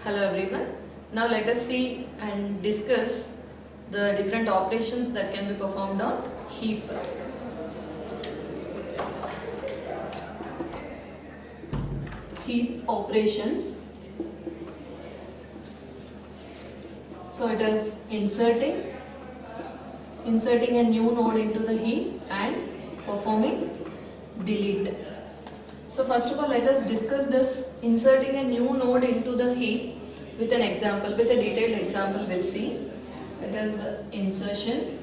Hello everyone. Now let us see and discuss the different operations that can be performed on heap. Heap operations. So it is inserting a new node into the heap and performing delete. So first of all, let us discuss this inserting a new node into the heap with an example, with a detailed example we'll see. It is insertion.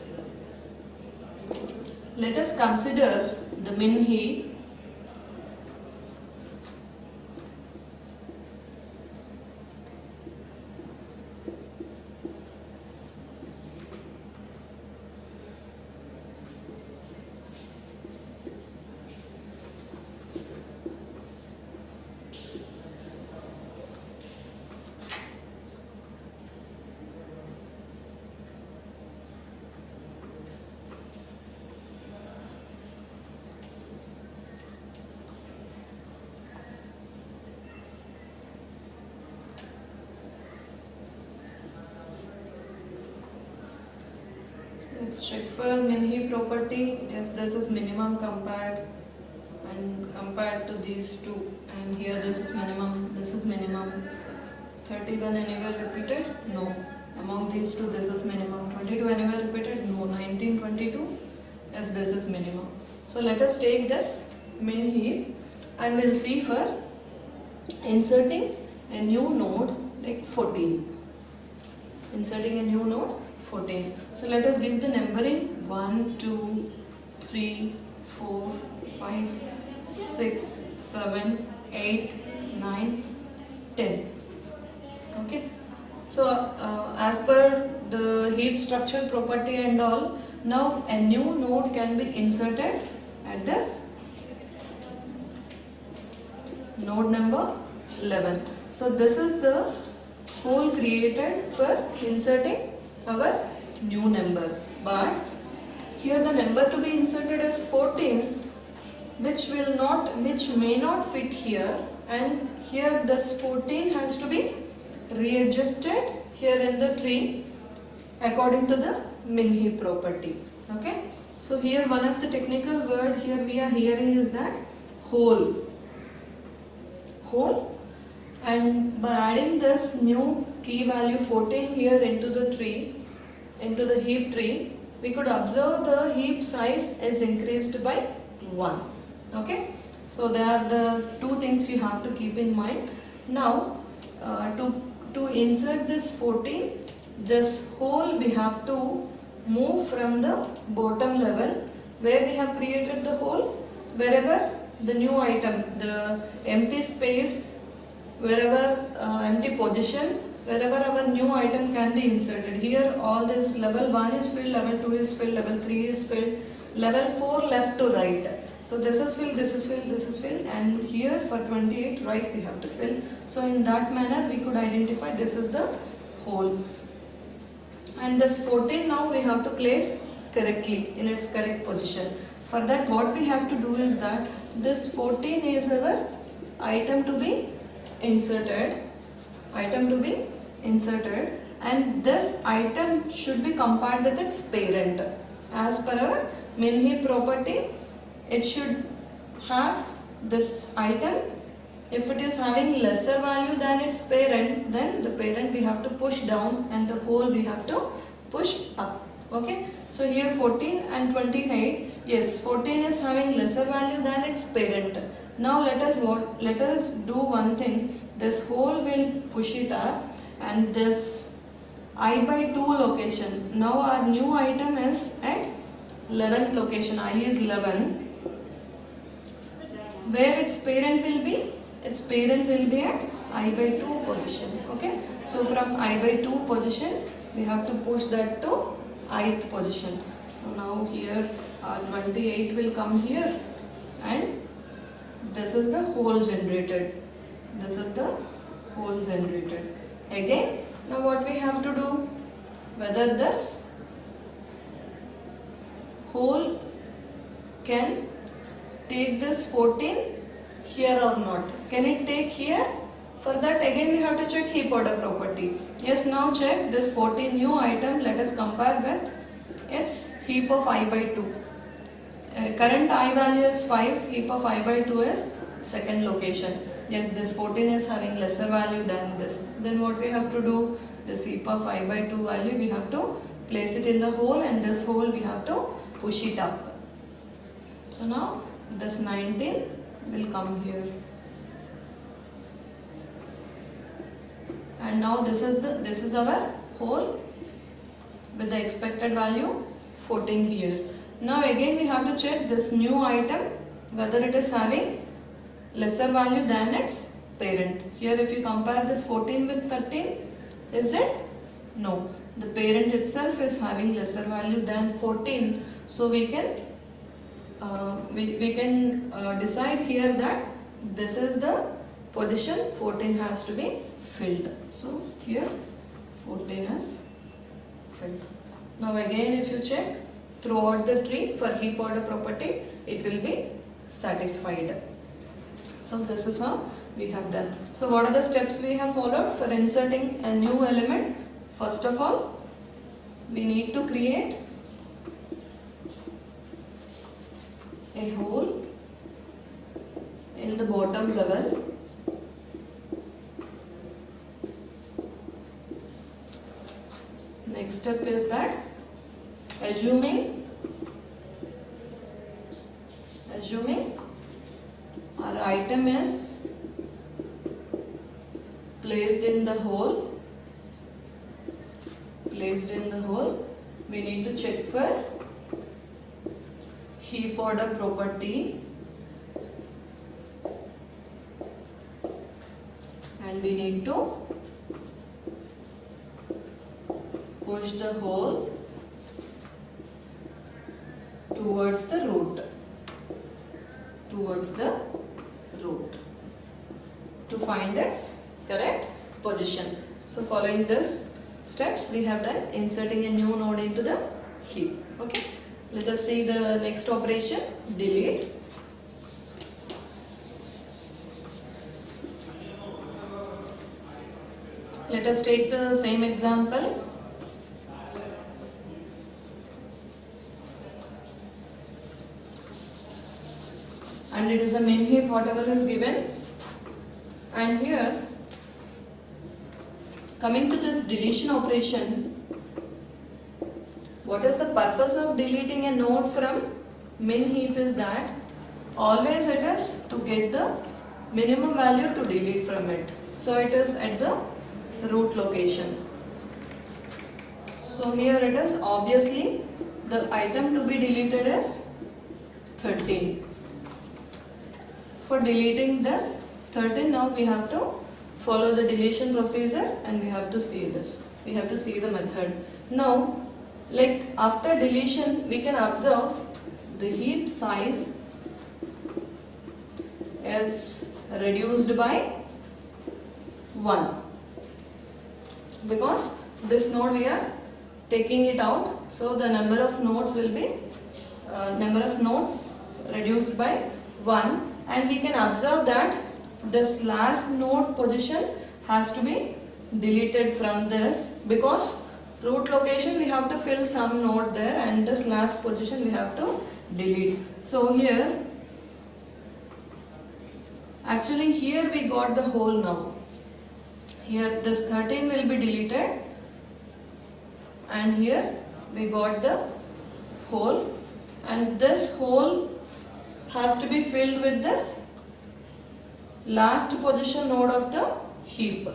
Let us consider the min heap. Let's check for min heap property. Yes, this is minimum compared to these two, and here this is minimum, this is minimum. 31 anywhere repeated? No. Among these two this is minimum. 22 anywhere repeated? No. 19, 22? Yes, this is minimum. So let us take this min heap and we'll see for inserting a new node like 14. Inserting a new node 14. So let us give the numbering 1, 2, 3, 4, 5, 6, 7, 8, 9, 10. Okay. So as per the heap structure property and all, now a new node can be inserted at this node number 11. So this is the hole created for inserting our new number, but here the number to be inserted is 14, which may not fit here, and here this 14 has to be readjusted here in the tree according to the min heap property. Okay, so here one of the technical word here we are hearing is that hole, and by adding this new key value 14 here into the tree, into the heap tree, we could observe the heap size is increased by 1. Okay, so there are the two things you have to keep in mind. Now to insert this 14, this hole we have to move from the bottom level where we have created the hole, wherever the new item, the empty space, wherever empty position, wherever our new item can be inserted. Here all this level 1 is filled, level 2 is filled, level 3 is filled, level 4 left to right. So this is filled, this is filled, this is filled, and here for 28 right we have to fill. So in that manner we could identify this is the hole. And this 14 now we have to place correctly in its correct position. For that what we have to do is that this 14 is our item to be inserted, and this item should be compared with its parent. As per our min heap property, it should have this item. If it is having lesser value than its parent, then the parent we have to push down and the hole we have to push up. Okay, so here 14 and 28, yes, 14 is having lesser value than its parent. Now let us do one thing. This hole will push it up, and this I by 2 location. Now our new item is at 11th location. I is 11. Where its parent will be? Its parent will be at I by 2 position. Okay. So from I by 2 position, we have to push that to ith position. So now here our 28 will come here, and this is the hole generated. This is the hole generated. Again, now what we have to do? Whether this hole can take this 14 here or not. Can it take here For that again we have to check heap order property. Yes, now check this 14 new item, let us compare with its heap of I by 2. Current I value is 5, heap of I by 2 is second location. Yes, this 14 is having lesser value than this. Then what we have to do? This heap of I by 2 value we have to place it in the hole, and this hole we have to push it up. So now this 19 will come here. And now this is our hole with the expected value 14 here. Now again we have to check this new item whether it is having lesser value than its parent. Here if you compare this 14 with 13, is it? No. The parent itself is having lesser value than 14. So we can decide here that this is the position 14 has to be filled. So here 14 is filled. Now again if you check throughout the tree for heap order property, it will be satisfied. So this is how we have done. So what are the steps we have followed for inserting a new element? First of all, we need to create a hole in the bottom level. Next step is that assuming our item is placed in the hole, we need to check for heap order property, and we need to push the hole towards the root, to find its correct position. So following this steps we have done inserting a new node into the heap. Okay, let us see the next operation, delete. Let us take the same example. And it is a min heap whatever is given. And here coming to this deletion operation, what is the purpose of deleting a node from min heap is that always it is to get the minimum value to delete from it. So it is at the root location. So here it is obviously the item to be deleted is 13. For deleting this 13, now we have to follow the deletion procedure and we have to see this. We have to see the method. Now, like after deletion, we can observe the heap size is reduced by 1 because this node we are taking it out. So the number of nodes will be reduced by 1. And we can observe that this last node position has to be deleted from this because root location we have to fill some node there and this last position we have to delete. So here actually here we got the hole now. Here this 13 will be deleted and here we got the hole, and this hole has to be filled with this last position node of the heap,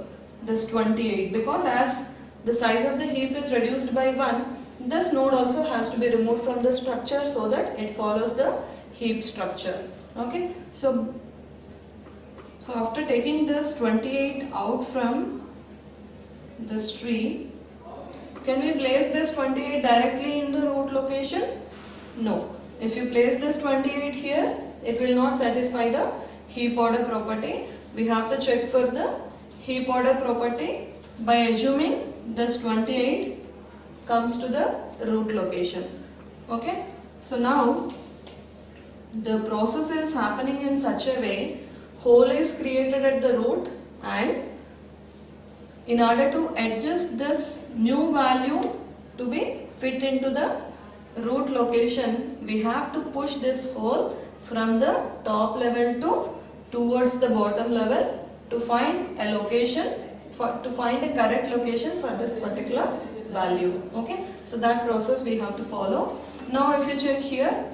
this 28, because as the size of the heap is reduced by 1, this node also has to be removed from the structure so that it follows the heap structure. Okay, so after taking this 28 out from this tree, can we place this 28 directly in the root location? No. If you place this 28 here, it will not satisfy the heap order property. We have to check for the heap order property by assuming this 28 comes to the root location. Okay. So now the process is happening in such a way, hole is created at the root and in order to adjust this new value to be fit into the root location, we have to push this hole from the top level towards the bottom level to find a location, to find a correct location for this particular value. Okay, so that process we have to follow. Now if you check here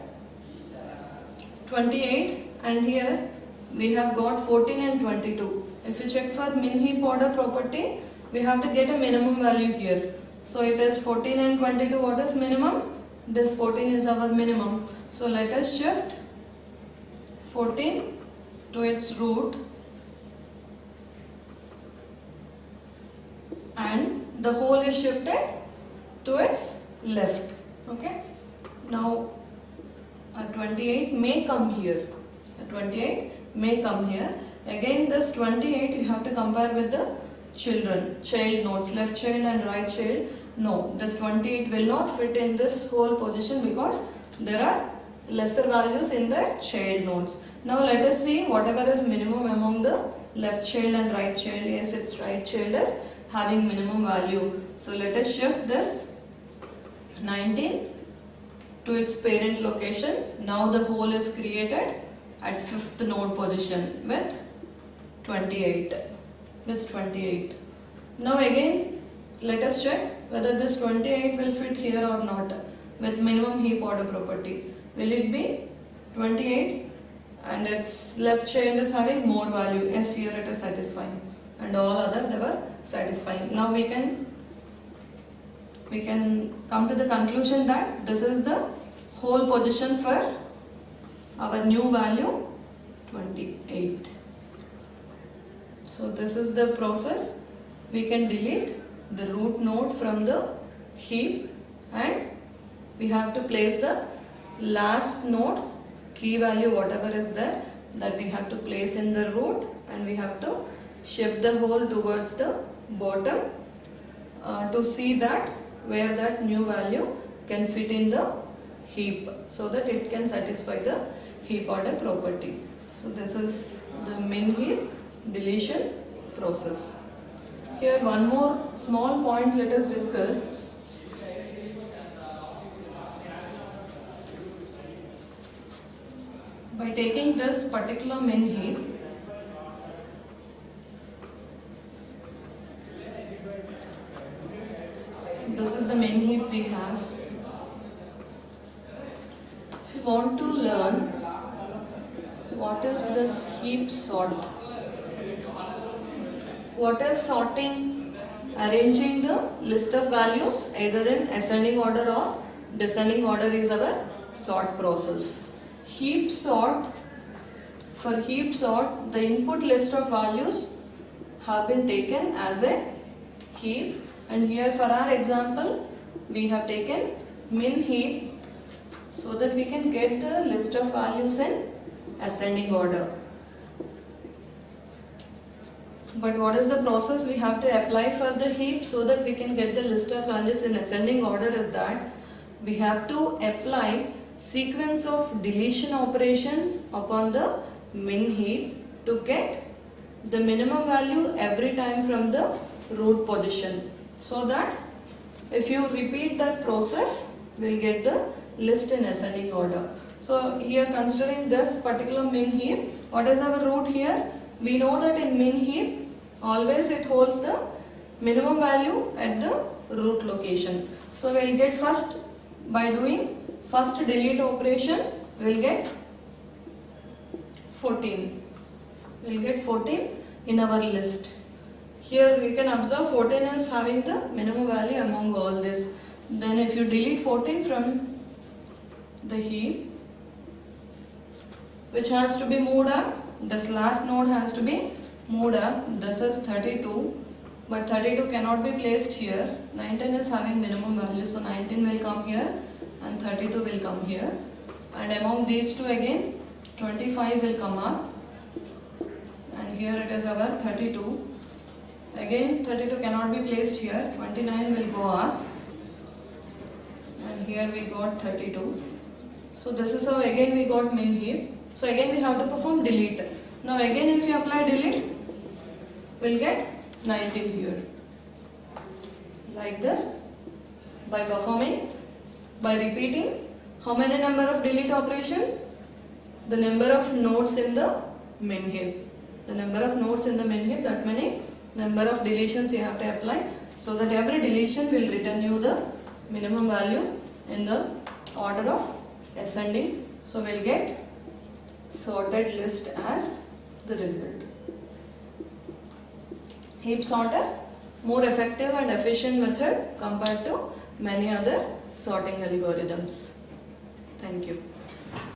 28 and here we have got 14 and 22. If you check for min heap order property, we have to get a minimum value here. So it is 14 and 22. What is minimum? This 14 is our minimum. So let us shift 14 to its root and the hole is shifted to its left. Okay. Now 28 may come here. 28 may come here. Again this 28 you have to compare with the child nodes, left child and right child. No, this 28 will not fit in this whole position because there are lesser values in the child nodes. Now let us see whatever is minimum among the left child and right child. Yes, its right child is having minimum value. So let us shift this 19 to its parent location. Now the hole is created at 5th node position with 28. Now again let us check whether this 28 will fit here or not with minimum heap order property. Will it be 28 and its left child is having more value? Yes, here it is satisfying and all other they were satisfying. Now we can come to the conclusion that this is the whole position for our new value 28. So this is the process. We can delete the root node from the heap and we have to place the last node key value whatever is there that we have to place in the root and we have to shift the hole towards the bottom to see that where that new value can fit in the heap so that it can satisfy the heap order property. So this is the min heap deletion process. Here one more small point let us discuss. By taking this particular min heap, this is the min heap we have. If you want to learn what is this heap sort, what is sorting? Arranging the list of values either in ascending order or descending order is our sort process. Heap sort, for heap sort the input list of values have been taken as a heap and here for our example we have taken min heap so that we can get the list of values in ascending order. But what is the process we have to apply for the heap so that we can get the list of values in ascending order is that we have to apply sequence of deletion operations upon the min heap to get the minimum value every time from the root position so that if you repeat that process we'll get the list in ascending order. So here considering this particular min heap, what is our root here? We know that in min heap always it holds the minimum value at the root location. So we'll get first by doing first delete operation we'll get 14. We'll get 14 in our list. Here we can observe 14 is having the minimum value among all this. Then if you delete 14 from the heap which has to be moved up, this last node has to be moved up. This is 32 but 32 cannot be placed here. 19 is having minimum value so 19 will come here and 32 will come here and among these two again 25 will come up and here it is our 32. Again 32 cannot be placed here, 29 will go up and here we got 32. So this is how again we got min heap. So again we have to perform delete. Now again if you apply delete, we'll get 19 here. Like this, by repeating how many number of delete operations? The number of nodes in the min heap. The number of nodes in the min heap, that many number of deletions you have to apply, so that every deletion will return you the minimum value in the order of ascending. So we'll get sorted list as the result. Heap sort is more effective and efficient method compared to many other sorting algorithms. Thank you.